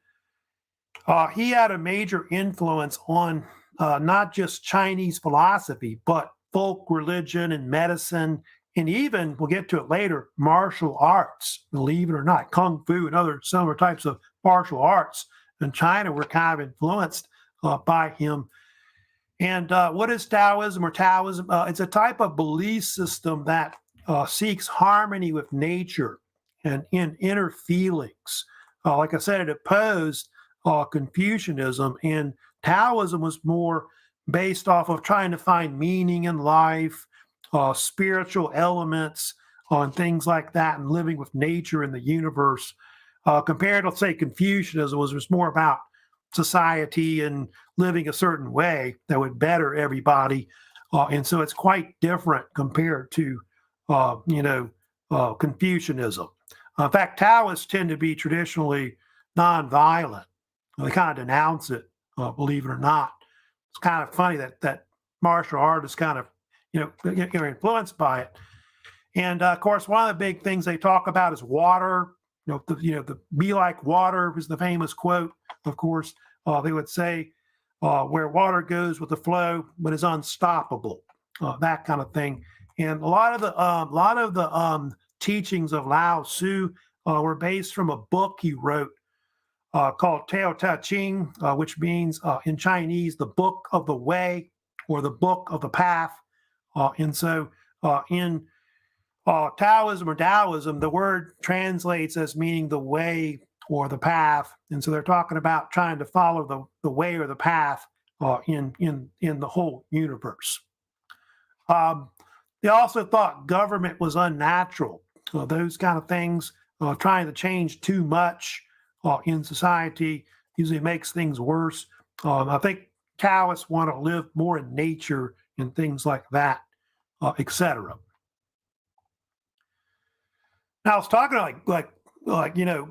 he had a major influence on not just Chinese philosophy, but folk religion and medicine, and even, we'll get to it later, martial arts, believe it or not. Kung Fu and other similar types of martial arts in China were kind of influenced by him. And what is Taoism or Taoism? It's a type of belief system that seeks harmony with nature and in inner feelings. Like I said, it opposed Confucianism, and Taoism was more based off of trying to find meaning in life, spiritual elements, and things like that, and living with nature and the universe. Compared to, let's say, Confucianism was more about society and living a certain way that would better everybody. And so it's quite different compared to, Confucianism. In fact, Taoists tend to be traditionally nonviolent. They kind of denounce it, believe it or not. It's kind of funny that martial art is kind of, influenced by it. And of course, one of the big things they talk about is water. The be like water is the famous quote. Of course, they would say, where water goes with the flow, but is unstoppable. That kind of thing. And a lot of the teachings of Lao Tzu were based from a book he wrote called Tao Te Ching, which means in Chinese, the book of the way or the book of the path. And so in Taoism or Daoism, the word translates as meaning the way or the path. And so they're talking about trying to follow the way or the path in the whole universe. They also thought government was unnatural. Those kind of things, trying to change too much in society usually makes things worse. I think Taoists want to live more in nature and things like that, etc. Now, I was talking like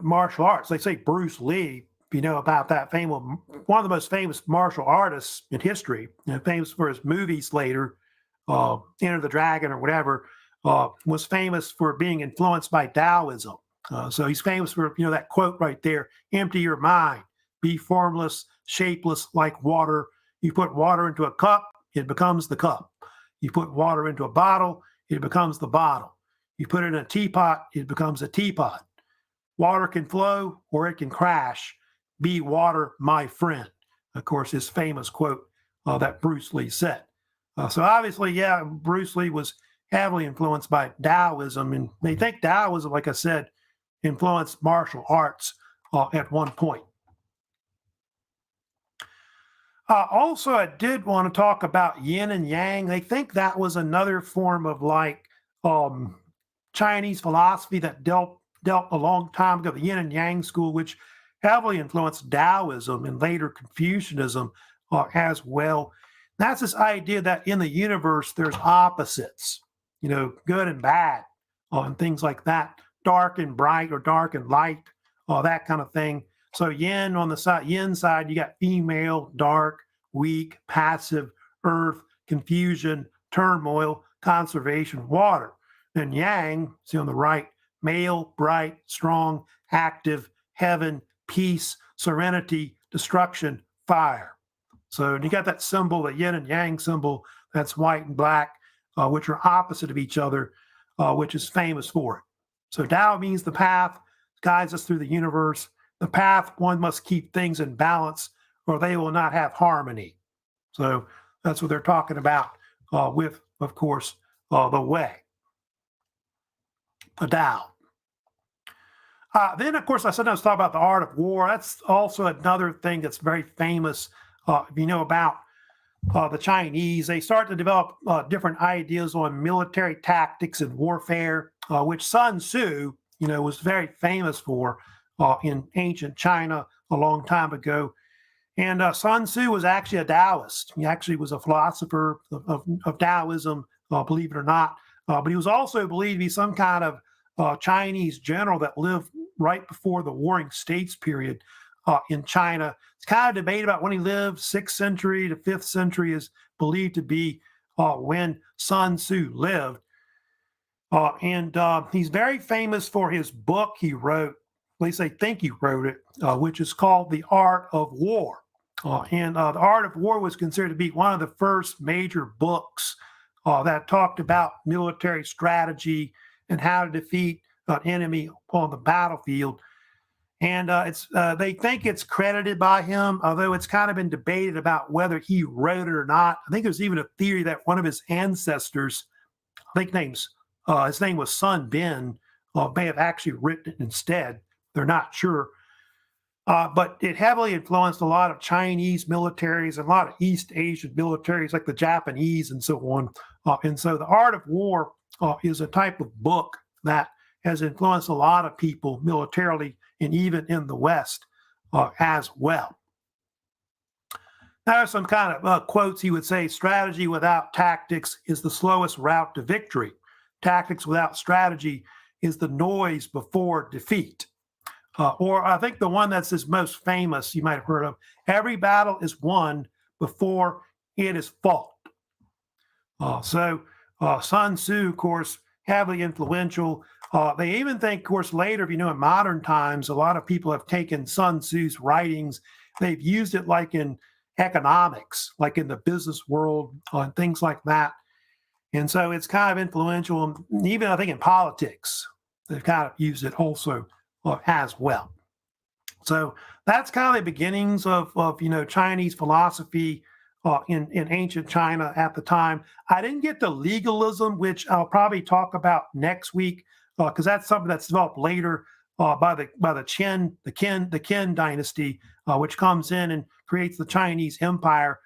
martial arts. They say Bruce Lee, if you know about that famous, one of the most famous martial artists in history, famous for his movies later, Enter the Dragon or whatever, was famous for being influenced by Daoism. So he's famous for, that quote right there, empty your mind, be formless, shapeless like water. You put water into a cup, it becomes the cup. You put water into a bottle, it becomes the bottle. You put it in a teapot, it becomes a teapot. Water can flow or it can crash. Be water, my friend. Of course, his famous quote that Bruce Lee said. So obviously, yeah, Bruce Lee was heavily influenced by Daoism, and they think Daoism, like I said, influenced martial arts at one point. Also, I did want to talk about yin and yang. They think that was another form of like um, Chinese philosophy that dealt a long time ago, the yin and yang school, which heavily influenced Daoism and later Confucianism as well. That's this idea that in the universe there's opposites, good and bad, and things like that, dark and bright or dark and light, that kind of thing. So yin on the side, yin side, you got female, dark, weak, passive, earth, confusion, turmoil, conservation, water. And yang, see on the right, male, bright, strong, active, heaven, peace, serenity, destruction, fire. So you got that symbol, the yin and yang symbol, that's white and black, which are opposite of each other, which is famous for it. So Tao means the path, guides us through the universe. The path, one must keep things in balance or they will not have harmony. So that's what they're talking about with, of course, the way, the Tao. Then, of course, I sometimes talk about the art of war. That's also another thing that's very famous. If you know about the Chinese, they start to develop different ideas on military tactics and warfare, which Sun-Tzu, was very famous for in ancient China a long time ago. And Sun-Tzu was actually a Taoist. He actually was a philosopher of Taoism, believe it or not. But he was also believed to be some kind of Chinese general that lived right before the Warring States period in China. It's kind of debate about when he lived. 6th century to 5th century is believed to be when Sun Tzu lived. And he's very famous for his book he wrote. At least they think he wrote it, which is called The Art of War. And The Art of War was considered to be one of the first major books that talked about military strategy and how to defeat an enemy on the battlefield. And they think it's credited by him, although it's kind of been debated about whether he wrote it or not. I think there's even a theory that one of his ancestors, I think his name was Sun Bin, may have actually written it instead. They're not sure. But it heavily influenced a lot of Chinese militaries and a lot of East Asian militaries like the Japanese and so on. And so The Art of War is a type of book that has influenced a lot of people militarily and even in the West as well. Now, there's some kind of quotes he would say: strategy without tactics is the slowest route to victory. Tactics without strategy is the noise before defeat. Or I think the one that's his most famous, you might have heard of: every battle is won before it is fought. So Sun Tzu, of course, heavily influential. They even think, of course, later, in modern times, a lot of people have taken Sun Tzu's writings. They've used it like in economics, like in the business world, and things like that. And so it's kind of influential, and even I think in politics, they've kind of used it also as well. So that's kind of the beginnings of Chinese philosophy in ancient China at the time. I didn't get to legalism, which I'll probably talk about next week, because that's something that's developed later by the Qin dynasty, which comes in and creates the Chinese Empire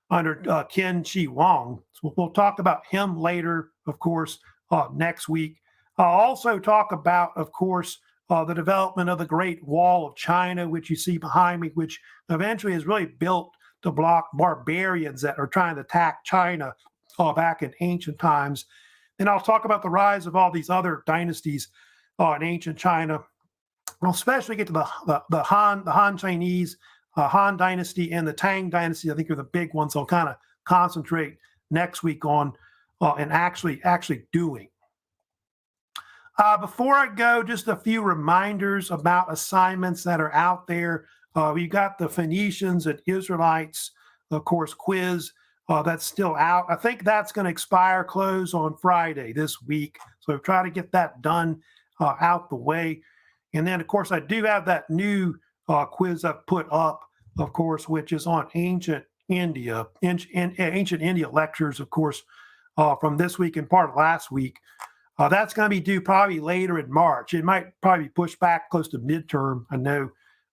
under Qin Shi Huang. So we'll talk about him later, of course, next week. I'll also talk about, of course, the development of the Great Wall of China, which you see behind me, which eventually is really built to block barbarians that are trying to attack China back in ancient times. Then I'll talk about the rise of all these other dynasties in ancient China. I'll especially get to the Han Chinese, Han Dynasty, and the Tang Dynasty. I think are the big ones I'll kind of concentrate next week on and actually doing. Before I go, just a few reminders about assignments that are out there. We've got the Phoenicians and Israelites, of course, quiz that's still out. I think that's going to close on Friday this week. So try to get that done out the way. And then, of course, I do have that new quiz I've put up, of course, which is on ancient India, ancient India lectures, of course, from this week and part of last week. That's going to be due probably later in March. It might probably be pushed back close to midterm, I know.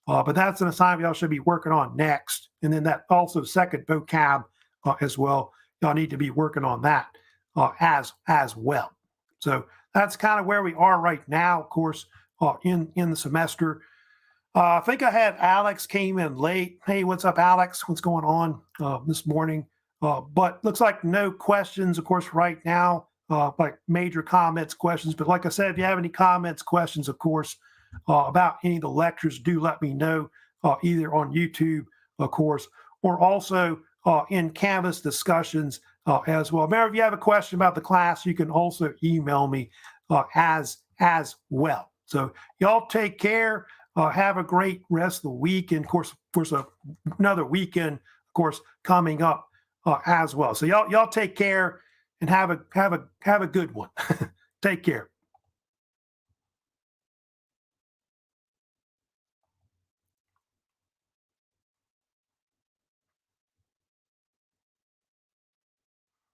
But that's an assignment y'all should be working on next. And then that also second vocab as well. Y'all need to be working on that as well. So that's kind of where we are right now, of course, in the semester. I think I had Alex came in late. Hey, what's up, Alex? What's going on this morning? But looks like no questions, of course, right now, like major comments, questions. But like I said, if you have any comments, questions, of course, about any of the lectures, do let me know either on YouTube, of course, or also in Canvas discussions as well. Remember, if you have a question about the class, you can also email me as well. So y'all take care. Have a great rest of the week, and of course, another weekend, of course, coming up as well. So y'all take care and have a good one. Take care.